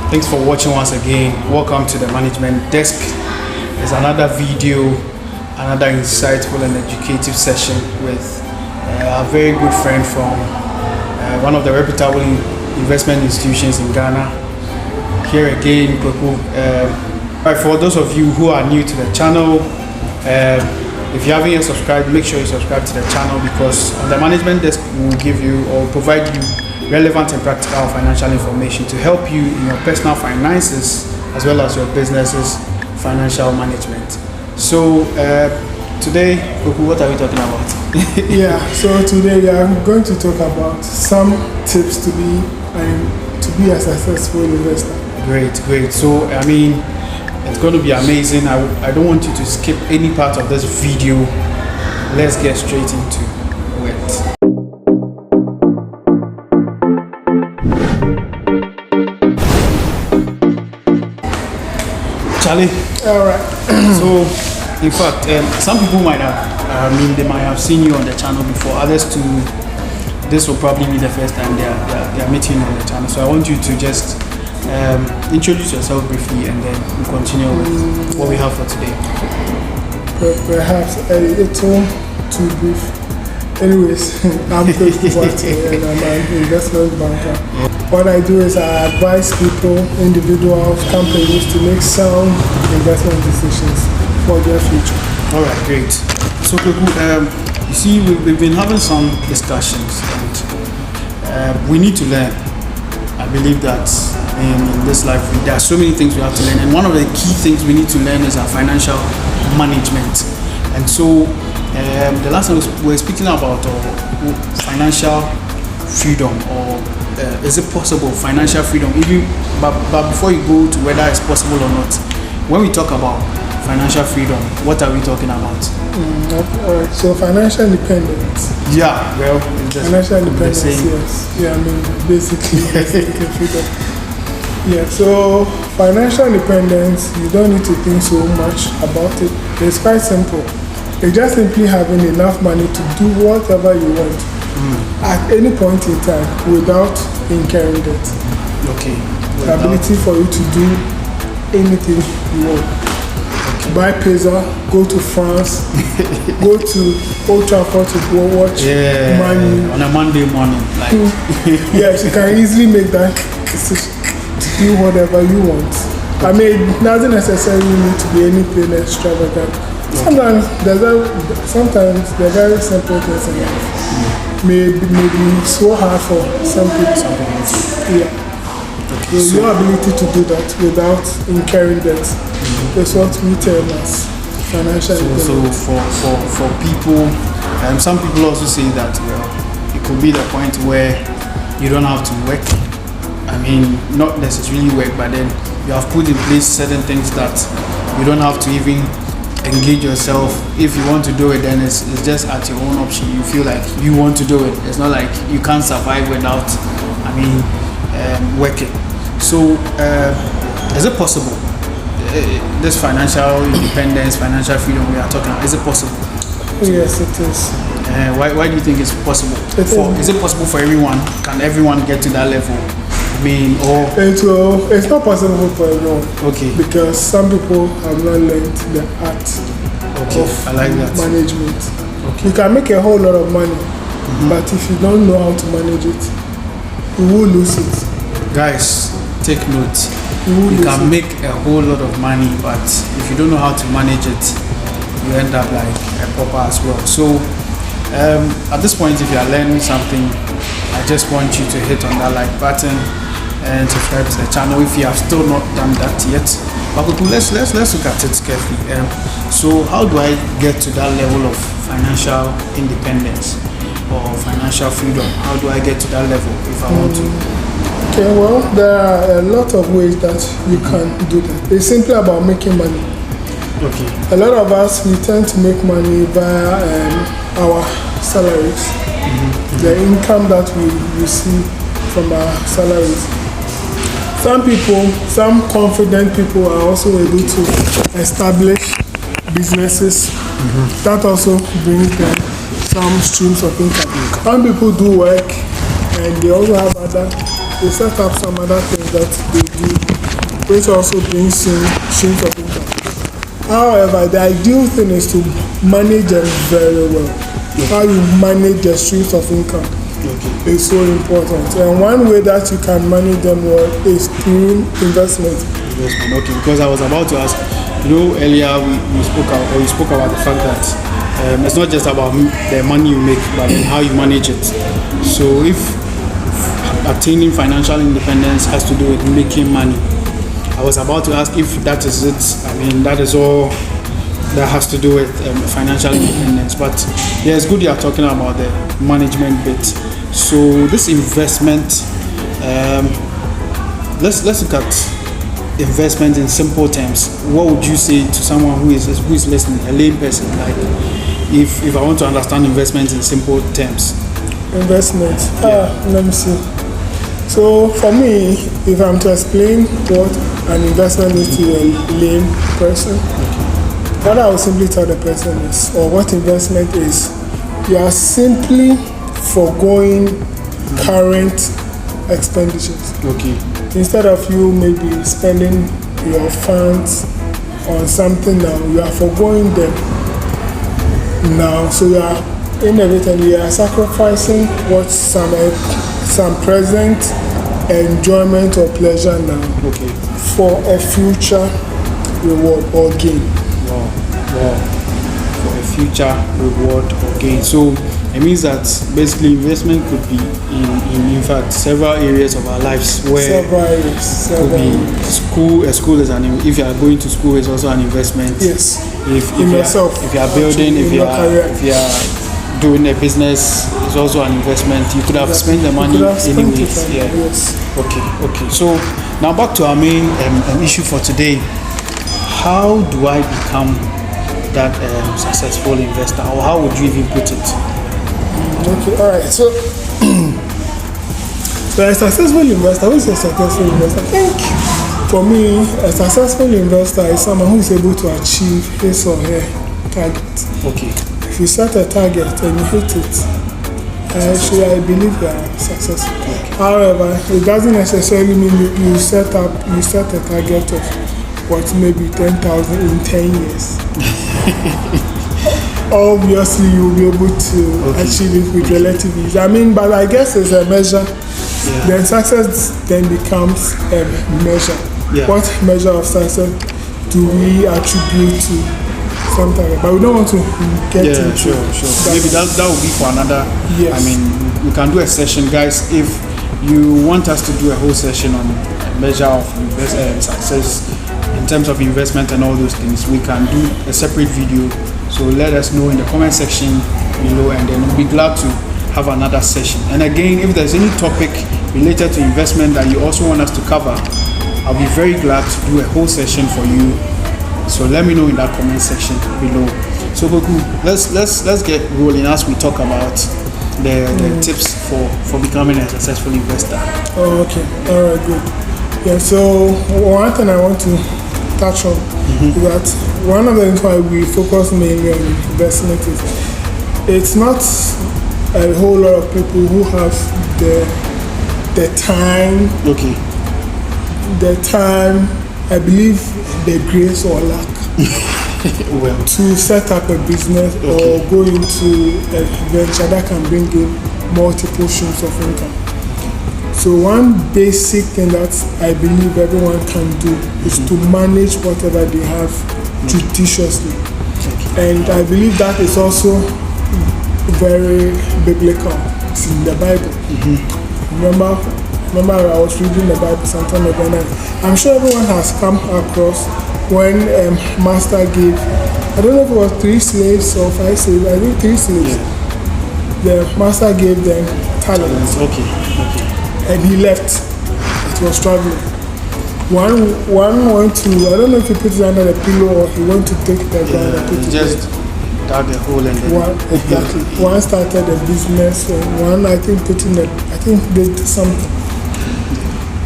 Thanks for watching once again. Welcome to the Management Desk. There's another video, another insightful and educative session with a very good friend from one of the reputable investment institutions in Ghana. Here again, for those of you who are new to the channel, if you haven't yet subscribed, make sure you subscribe to the channel, because on the Management Desk we will give you or provide you relevant and practical financial information to help you in your personal finances as well as your business's financial management. So today, what are we talking about? So today we are going to talk about some tips to be a successful investor. Great. So I mean, it's going to be amazing. I don't want you to skip any part of this video. Let's get straight into it. Charlie. All right. So, in fact, some people might have, they might have seen you on the channel before. Others too. This will probably be the first time they are meeting you on the channel. So I want you to just introduce yourself briefly, and then we'll continue with what we have for today. Perhaps a little too brief. Anyways, I'm Chris and I'm an investment banker. What I do is I advise people, individuals, companies to make sound investment decisions for their future. All right, great. So, you see, we've been having some discussions, and we need to learn. I believe that in this life there are so many things we have to learn, and one of the key things we need to learn is our financial management. And so the last time we were speaking about financial freedom, or is it possible financial freedom, even but before you go to whether it's possible or not, when we talk about financial freedom, what are we talking about? Alright, so financial independence. Financial independence, yes. Basically freedom. So financial independence, you don't need to think so much about it. It's quite simple. It's just simply having enough money to do whatever you want at any point in time without incurring debt. The ability for you to do anything you want. Buy pizza, go to France, go to Old Trafford to go watch Man. On a Monday morning. Yes, you can easily make that decision to do whatever you want. It doesn't necessarily need to be anything extravagant. Sometimes the very simple things in life may be so hard for some people. Your ability to do that without incurring debt is what we term as financial independence. So for people, some people also say that it could be the point where you don't have to work. Not necessarily work, but then you have put in place certain things that you don't have to even engage yourself. If you want to do it, then it's just at your own option. You feel like you want to do it. It's not like you can't survive without working. So is it possible, this financial independence, financial freedom we are talking about, is it possible? Yes, it is. Why do you think it's possible? Is it possible for everyone? Can everyone get to that level? It's not possible for everyone. Because some people have not learned the art of management. You can make a whole lot of money, but if you don't know how to manage it, you will lose it. Guys, take note. You can make a whole lot of money, but if you don't know how to manage it, you end up like a pauper as well. So at this point, if you are learning something, I just want you to hit on that like button and subscribe to the channel if you have still not done that yet. But let's look at it carefully. So how do I get to that level of financial independence or financial freedom? How do I get to that level if I want to? There are a lot of ways that you can do that. It's simply about making money. A lot of us, we tend to make money via our salaries, the income that we receive from our salaries. Some confident people are also able to establish businesses that also brings them some streams of income. Some people do work and they also have other they set up some other things that they do, which also brings in streams of income. However, the ideal thing is to manage them very well. How you manage the streams of income is so important. And one way that you can manage them well is through investment. Okay, because I was about to ask, earlier we spoke about the fact that it's not just about the money you make, but how you manage it. So if attaining financial independence has to do with making money, I was about to ask if that is it. I mean, that is all that has to do with financial independence. But yeah, it's good you are talking about the management bit. So this investment, let's look at investment in simple terms. What would you say to someone who is listening, a lay person, like if I want to understand investment in simple terms? Investment. Let me see. So for me, if I'm to explain what an investment is to a lay person, what I will simply tell the person is, or what investment is, you are simply foregoing current expenditures. Okay. Instead of you maybe spending your funds on something now, you are foregoing them now. So you are inevitably sacrificing what some present enjoyment or pleasure now for a future reward or gain. Wow. For a future reward or gain. So it means that basically investment could be in fact several areas of our lives where several areas. Could be school. A school is if you are going to school, is also an investment. Yes. If yourself, if you are building, if you are doing a business, it's also an investment. You could have spent the money anyways. Yeah. Yes. Okay. So now back to our main issue for today. How do I become that successful investor, or how would you even put it? Okay, all right. So, a successful investor, who is a successful investor? I think for me, a successful investor is someone who is able to achieve his or her target. Okay. If you set a target and you hit it, actually, I believe you are successful. Okay. However, it doesn't necessarily mean you set a target of maybe 10,000 in 10 years. Obviously you will be able to achieve it with relative ease. I mean, but I guess it's a measure. Yeah. Then success then becomes a measure. Yeah. What measure of success do we attribute to something? But we don't want to get into sure. Maybe that will be for another. Yes. I mean, we can do a session, guys. If you want us to do a whole session on a measure of success in terms of investment and all those things, we can do a separate video. So let us know in the comment section below, and then we'll be glad to have another session. And again, if there's any topic related to investment that you also want us to cover, I'll be very glad to do a whole session for you. So let me know in that comment section below. So Goku, let's get rolling as we talk about the tips for becoming a successful investor. Oh, okay. All right, good. Yeah, so one thing I want to touch on is that one of the reasons why we focus mainly on investment is it's not a whole lot of people who have the time. Okay. The time, I believe, the grace or lack to set up a business or go into a venture that can bring in multiple streams of income. So one basic thing that I believe everyone can do is to manage whatever they have judiciously. And I believe that is also very biblical. It's in the Bible. Remember I was reading the Bible sometime ago, and I'm sure everyone has come across when master gave, I don't know if it was 3 slaves or 5 slaves, I think 3 slaves. The master gave them talents. Okay. And he left. It was traveling. One went to, I don't know if he put it under the pillow or he went to take the ground and put it just dug a hole and then exactly. One started a business, one I think did something.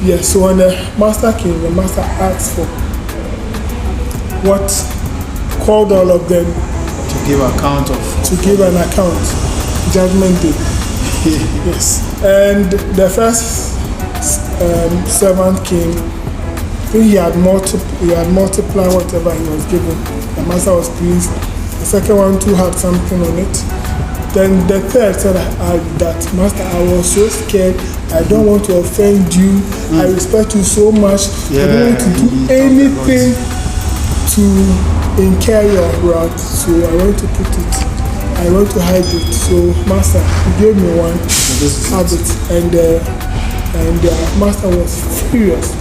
Yeah, so when the master came, the master asked for what, called all of them to give an account, judgment day. Yes. And the first servant came. I think he had multiplied whatever he was given. The master was pleased. The second one too had something on it. Then the third said that master, I was so scared. I don't want to offend you. I respect you so much. I don't want to do anything to incur your wrath. So I want to put it. I want to hide it. So master, he gave me one habit, and the master was furious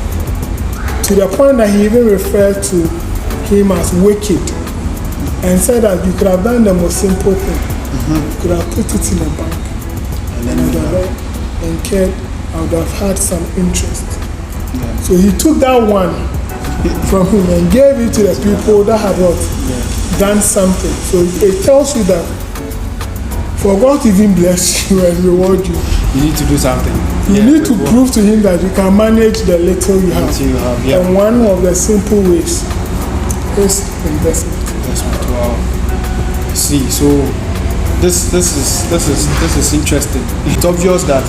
to the point that he even referred to him as wicked, and said that you could have done the most simple thing. You could have put it in a bank, and then I would have had some interest. So he took that one from him and gave it to the people that had what? Done something. So it tells you that for God to even bless you and reward you, you need to do something. You need to prove to him that you can manage the little you have. And one of the simple ways is investment. Wow. See, so this is interesting. It's obvious that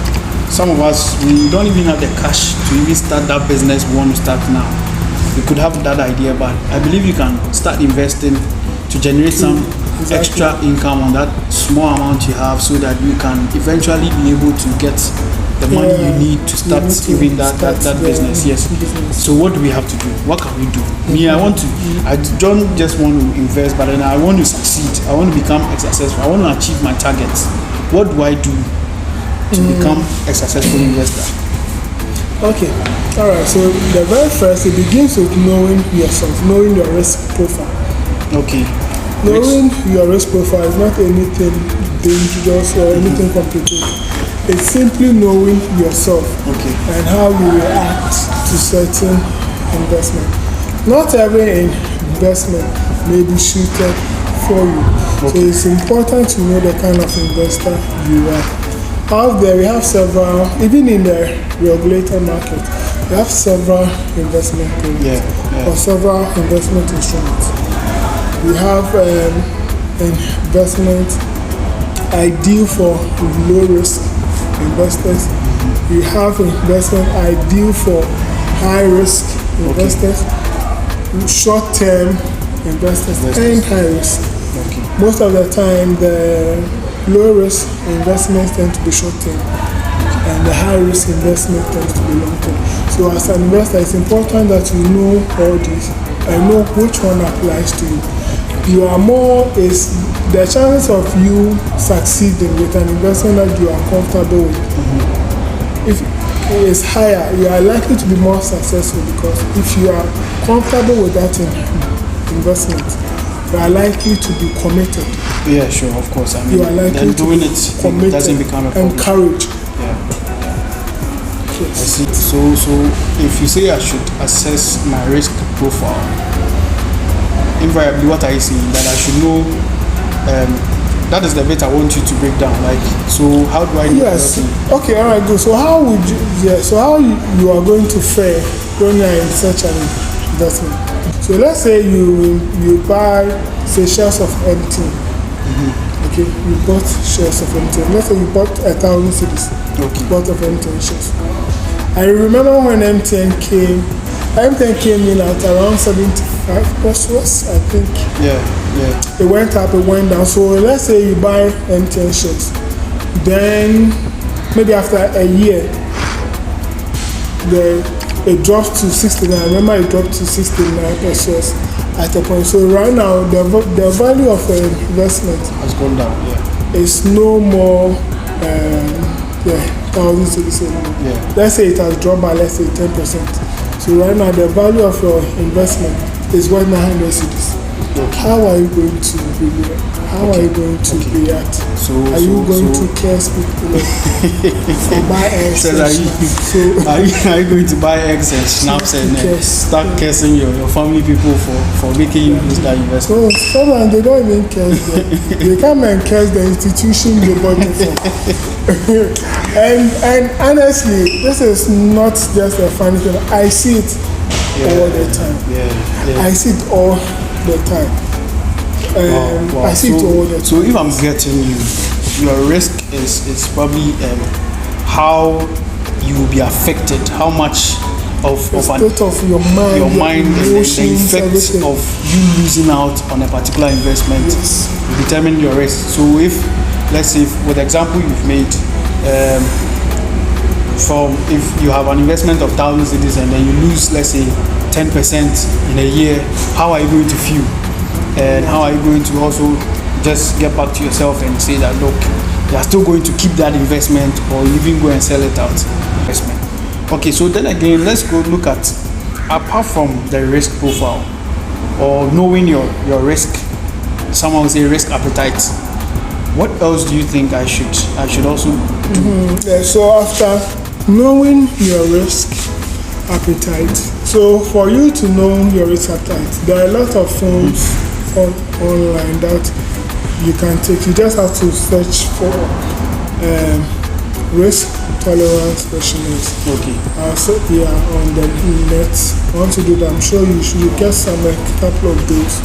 some of us, we don't even have the cash to even start that business we want to start now. We could have that idea, but I believe you can start investing to generate some extra income on that small amount you have, so that you can eventually be able to get the money you need to start even that business. Yes. So what do we have to do? What can we do? Me, I don't just want to invest, but then I want to succeed. I want to become successful. I want to achieve my targets. What do I do to become a successful investor? Okay. All right. So the very first, it begins with knowing yourself, knowing your risk profile. Okay. Knowing your risk profile is not anything dangerous or anything complicated. It's simply knowing yourself and how you react to certain investment. Not every investment may be suited for you. So it's important to know the kind of investor you are. Out there, we have several, even in the regulated market, we have several investment products or several investment instruments. We have investment ideal for low risk investors. We have investment ideal for high risk investors, short term investors, and high risk. Most of the time, the low risk investments tend to be short term, and the high risk investment tends to be long term. So as an investor, it's important that you know all these and know which one applies to you. You are is the chances of you succeeding with an investment that you are comfortable with. If it is higher, you are likely to be more successful, because if you are comfortable with that investment, you are likely to be committed. Yeah, sure, of course. I mean, you are likely to be committed, doesn't become a problem. encouraged. I see. So if you say I should assess my risk profile, invariably what I see that I should know, that is the bit I want you to break down. Like, so how do I know? Yes. Okay, all right, good. So how would you, so how you are going to fare when you are in such an investment? So let's say you buy, say, shares of MTN. Okay, you bought shares of MTN. Let's say you bought 1,000 cedis. Okay. Bought of MTN shares. I remember when MTN came in at around 75 pesos, I think. Yeah. It went up, it went down. So let's say you buy MTN shares. Then maybe after a year, it drops to 69. I remember it dropped to 69 pesos at a point. So right now, the value of an investment has gone down. It's no more 1,000 cedis anymore. Let's say it has dropped by, let's say, 10%. So right now, the value of your investment is 900 cedis. How are you going to react? Are you going to curse people or buy eggs? Are you going to buy eggs and snaps and start cursing your family people for making you lose that investment? So sometimes they don't even curse them. They come and curse the institution they bought it from. and honestly, this is not just a funny thing. I see it all the time. I see it all the time. I see it all the time. So if I'm getting you, your risk is probably how you will be affected. How much of state of your mind and the effects everything. of you losing out on a particular investment will determine your risk. So if, let's say, with the example you've made, if you have an investment of 1,000 cedis and then you lose, let's say, 10% in a year, how are you going to feel? And how are you going to also just get back to yourself and say that, look, you are still going to keep that investment or even go and sell it out? Investment. Okay, so then again, let's go look at, apart from the risk profile or knowing your risk, someone will say risk appetite, what else do you think I should also do? Yeah, so after knowing your risk appetite, so for you to know your risk appetite, there are a lot of forms online that you can take. You just have to search for risk tolerance specialist. Okay. So on the net. Once you do that, I'm sure you should get a couple of those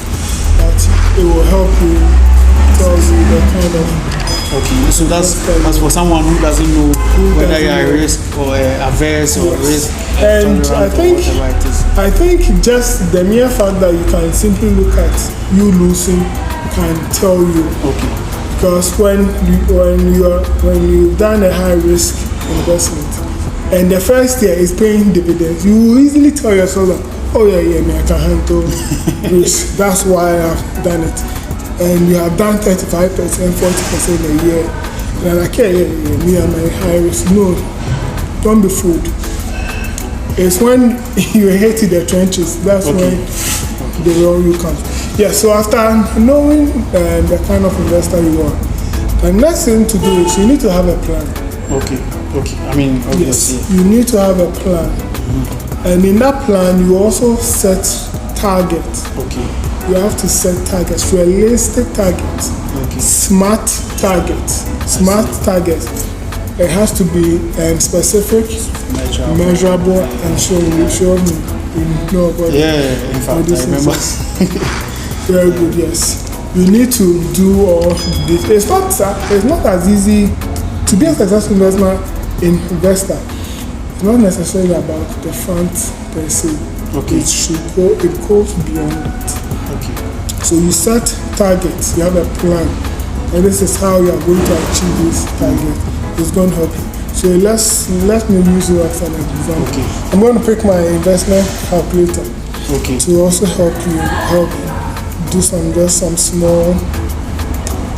that it will help you tell you the kind of. Okay, so that's for someone who doesn't know whether you are risk or averse or risk and tolerant. I think just the mere fact that you can simply look at you losing can tell you. Okay. Because when you've done a high risk investment and the first year is paying dividends, you will easily tell yourself that, oh yeah, I can handle risk. That's why I've done it. And you have done 35%, 40% a year. And you're like, yeah, me and my high risk. No, don't be fooled. It's when you hate the trenches, that's when the real you comes. Yeah, so after knowing the kind of investor you are, the next thing to do is you need to have a plan. Okay. I mean, obviously. Yes, you need to have a plan. Mm-hmm. And in that plan, you also set targets. Okay. You have to set targets, realistic targets, smart targets. It has to be specific, measurable, and show me. You know about in fact, I remember. Very good, yes. You need to do all this. It's not as easy to be a successful investor. It's not necessarily about the front per se. Okay. It goes beyond that. Okay. So you set targets, you have a plan, and this is how you are going to achieve this target. It's going to help you. So let me use you as an example. Okay. I'm going to pick my investment calculator. Okay. To also help do some small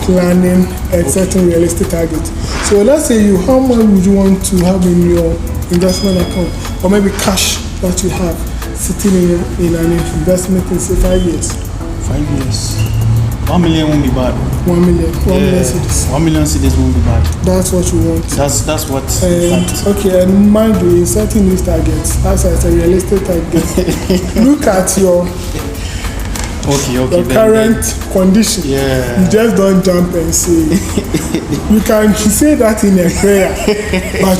planning and setting realistic targets. So let's say how much would you want to have in your investment account, or maybe cash that you have sitting in an investment in say 5 years. 5 years. 1 million won't be bad. 1 million. 1 million cedis. 1 million cedis won't be bad. That's what you want. That's what. Okay, and mind you, in setting these targets, that's a realistic target. Look at your current condition. Yeah. You just don't jump and say. You can say that in a prayer, but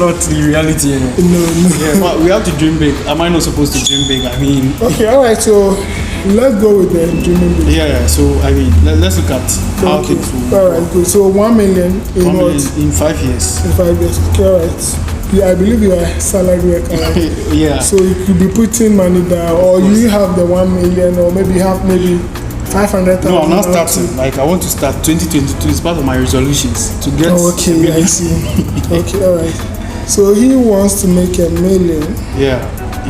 not in reality. No. Yeah, but we have to dream big. Am I not supposed to dream big? I mean. Okay, all right. So let's go with the dreaming big. Yeah. So I mean, let's look at how things will. All right, good. So 1 million in 1 million in 5 years. In 5 years. Okay, all right. Yeah, I believe you are a salary worker. Right? Yeah. So you could be putting money down, or you have the 1 million, or maybe have 500,000. No, I'm not starting. Like I want to start 2022. It's part of my resolutions to get. Oh, okay, I see. Okay, all right. So he wants to make $1 million. Yeah,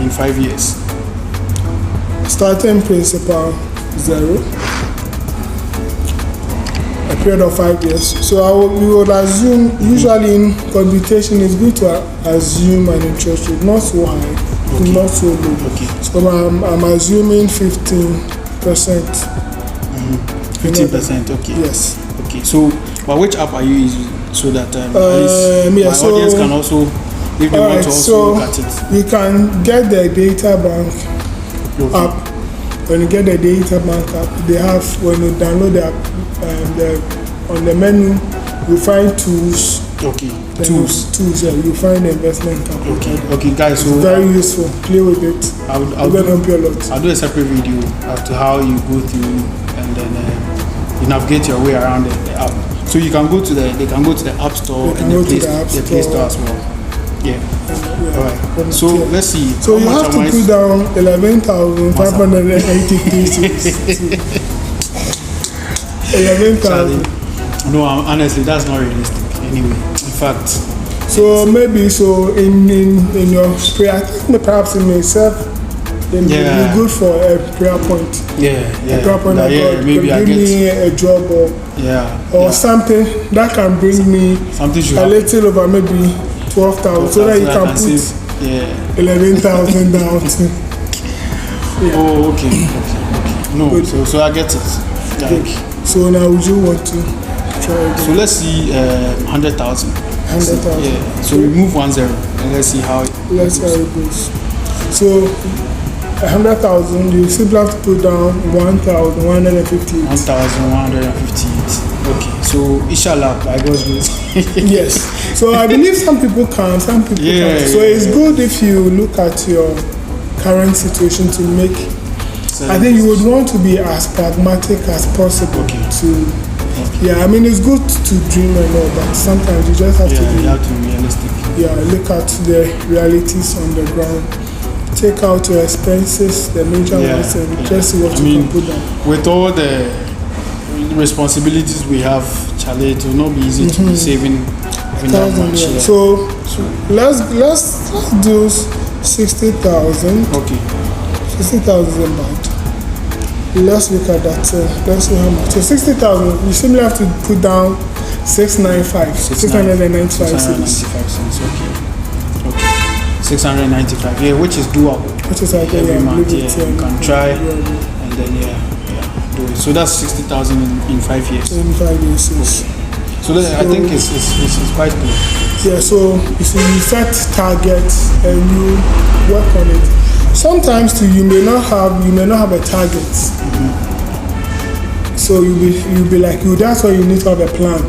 in 5 years. Starting principal 0. A period of 5 years. So we would assume, usually in computation, it's good to assume an interest rate, not so high, not so low. Okay. So I'm assuming 15%. 15%. Okay. Yes. Okay. So, but which app are you using so that at least my audience can also, if they want to also look at it? You can get the data bank app. When you get the data bank app, they have, when you download the app, on the menu you find tools. Okay. Tools. Yeah, you find the investment app. Okay, guys. It's very useful. Play with it. I'll help you a lot. I'll do a separate video as to how you go through and then you navigate your way around the app. So you can go to the App Store and the Play Store as well. Yeah. Yeah. All right. So let's see. So you have to put down 11,583. 11,000. No, honestly, that's not realistic. Anyway, in fact. So maybe in your prayer, I think perhaps it may serve. Then be good for a prayer point. Yeah. A prayer point that God maybe can give me a job or something that can bring me a little over maybe 12,000, so that you can put 11,000 down. Oh, okay. No, so I get it. Like, so now would you want to try again? So let's see 100,000. 100,000. Yeah. So remove 10 and let's see how it goes. So 100,000, you simply have to put down 1,158. 1,158. Okay. So inshallah, by God's grace. Yes. So I believe some people can, some people can't. So it's good if you look at your current situation to make. I think you would want to be as pragmatic as possible. I mean, it's good to dream and all, but sometimes you just have to be realistic. Look at the realities on the ground. Take out your expenses, the major ones, and just see what you can put down. With all the responsibilities we have, Charlie, it will not be easy to be saving that much. Yeah. So let's do 60,000. Okay. 60,000 baht. Let's look at that. Let's see how much. So 60,000. You simply have to put down 695 cents. Okay. 695. Yeah, which is doable. Every month. You can try, and then do it. So that's 60,000 in 5 years. In 5 years. Yes. So I think it's quite good. Yeah. So you set targets and you work on it. Sometimes too, you may not have a target. So you'll be like that's why you need to have a plan.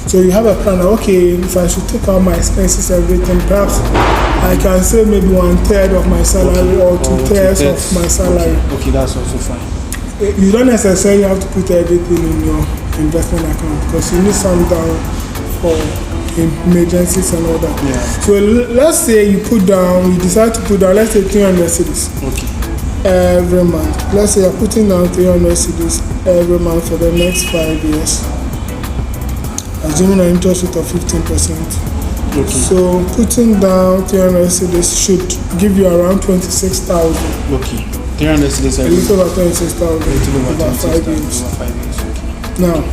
So you have a plan. Okay, if I should take out my expenses, everything, perhaps I can save maybe 1/3 of my salary or 2/3 of my salary. Okay, that's also fine. You don't necessarily have to put everything in your investment account because you need some down for emergencies and all that. So let's say you decide to put down, let's say 300 cedis. Okay. Every month. Let's say you're putting down 300 cedis every month for the next 5 years. Assuming an interest rate of 15%. Okay. So putting down 300 cedis should give you around 26,000. Okay. 300 cedis. A little over 26,000 over 5 years. Now,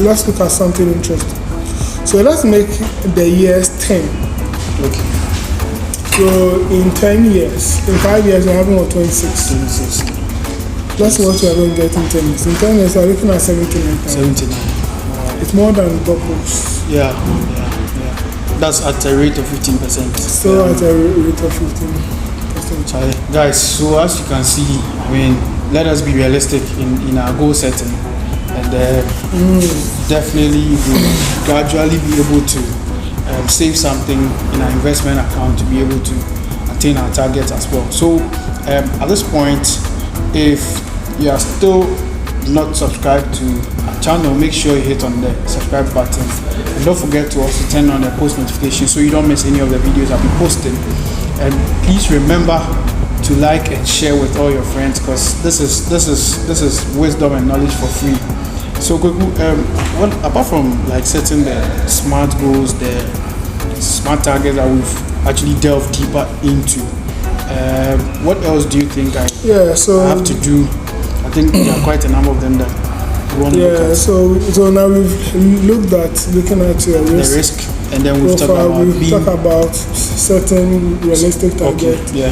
let's look at something interesting. So let's make the years 10. Okay. So in 10 years, in 5 years, you're having 26. 26. That's what you're going to get in 10 years. In 10 years, you're looking at 79,000. 79. It's more than doubles. Yeah. That's at a rate of 15%. Still at a rate of 15%. Guys, so as you can see, I mean, let us be realistic in our goal setting. And definitely we'll gradually be able to save something in our investment account to be able to attain our targets as well. So at this point, if you are still not subscribed to our channel, make sure you hit on the subscribe button, and don't forget to also turn on the post notifications so you don't miss any of the videos I'll be posting. And please remember to like and share with all your friends, because this is wisdom and knowledge for free. So apart from like setting the smart goals, the smart targets that we've actually delved deeper into, what else do you think I have to do? I think there are quite a number of them that we want to look at. So now we've looking at your risk. And then we've talked about certain realistic targets. Okay,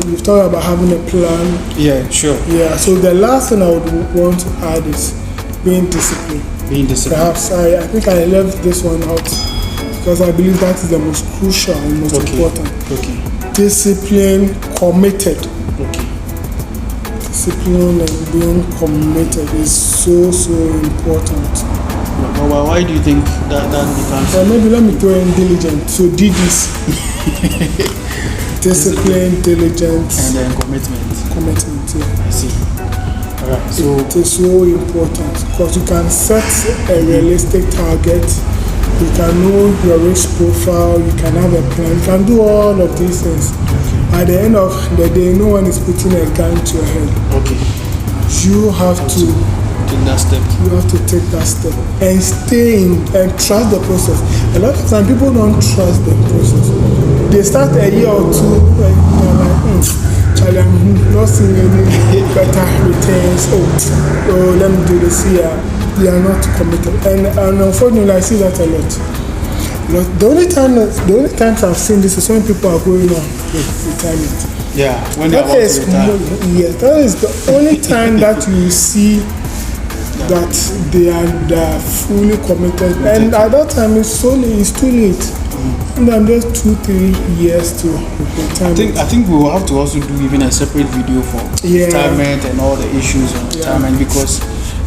we've talked about having a plan. Yeah, sure. Yeah. So the last thing I would want to add is being disciplined. Perhaps I think I left this one out because I believe that is the most crucial and most important. Okay. Discipline, committed. Okay. Discipline and being committed is so important. Well, why do you think that becomes? Maybe let me throw in diligent. So this discipline, diligence, and then commitment. Yeah. I see. Alright. So it is so important because you can set a realistic target You can know your risk profile, you can have a plan, you can do all of these things. At the end of the day, no one is putting a gun to your head. Okay. You have to take that step. You have to take that step and stay in and trust the process. A lot of times people don't trust the process. They start a year or two and they're like, Charlie, I'm not seeing any better returns. Oh, let me do this here. They are not committed. And unfortunately, I see that a lot. The only times I've seen this is when people are going on with retirement. Yeah, when they are about to retire. Yes, that is the only time that you see that they are fully committed. And at that time, it's too late. And I'm just 2-3 years to retirement. I think we will have to also do even a separate video for retirement and all the issues on retirement, because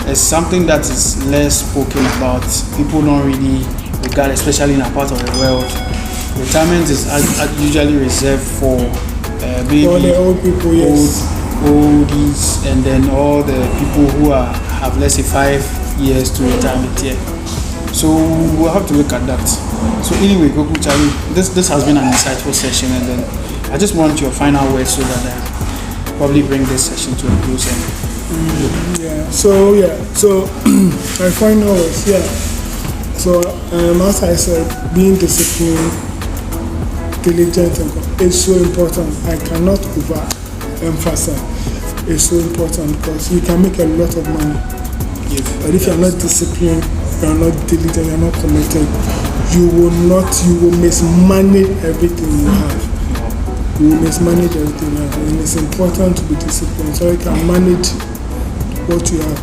it's something that is less spoken about. People don't really regard, especially in a part of the world. Retirement is usually reserved for maybe all the old people, oldies, and then all the people who have let's say 5 years to retirement. So we'll have to look at that. So anyway, Goku Charlie, this has been an insightful session, and then I just want your final words so that I probably bring this session to a close. So my final words, So as I said, being disciplined, diligent, is so important. I cannot overemphasize. It's so important because you can make a lot of money. But if you're not disciplined, you're not diligent, you're not committed, you will mismanage everything you have. You will mismanage everything you have. And it's important to be disciplined so you can manage what you have.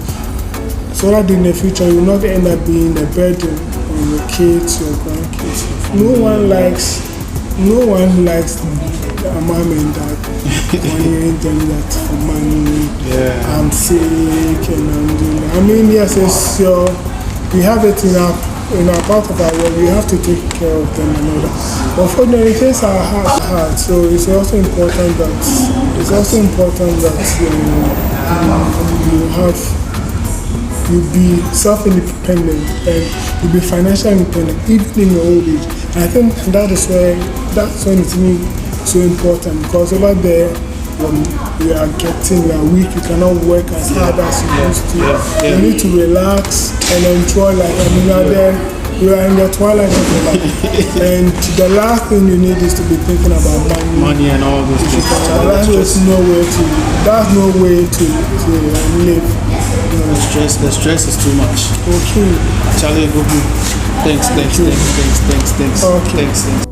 So that in the future you will not end up being a burden on your kids, your grandkids. No one likes a mom and dad when you ain't them that for money. I'm sick and I'm doing that. I mean, yes, it's we have it in our part of our world. We have to take care of them and all that. But unfortunately, things are hard. So it's also important that you be self-independent and you be financially independent even in your old age. And I think that's when it's so important, because over there when we are weak, you cannot work as hard as you used to. You need to relax and enjoy life. I mean, you are in the twilight of your life. And the last thing you need is to be thinking about money and all those things. That's no way to live. The stress is too much. Okay. Charlie, thanks. Okay. Thanks.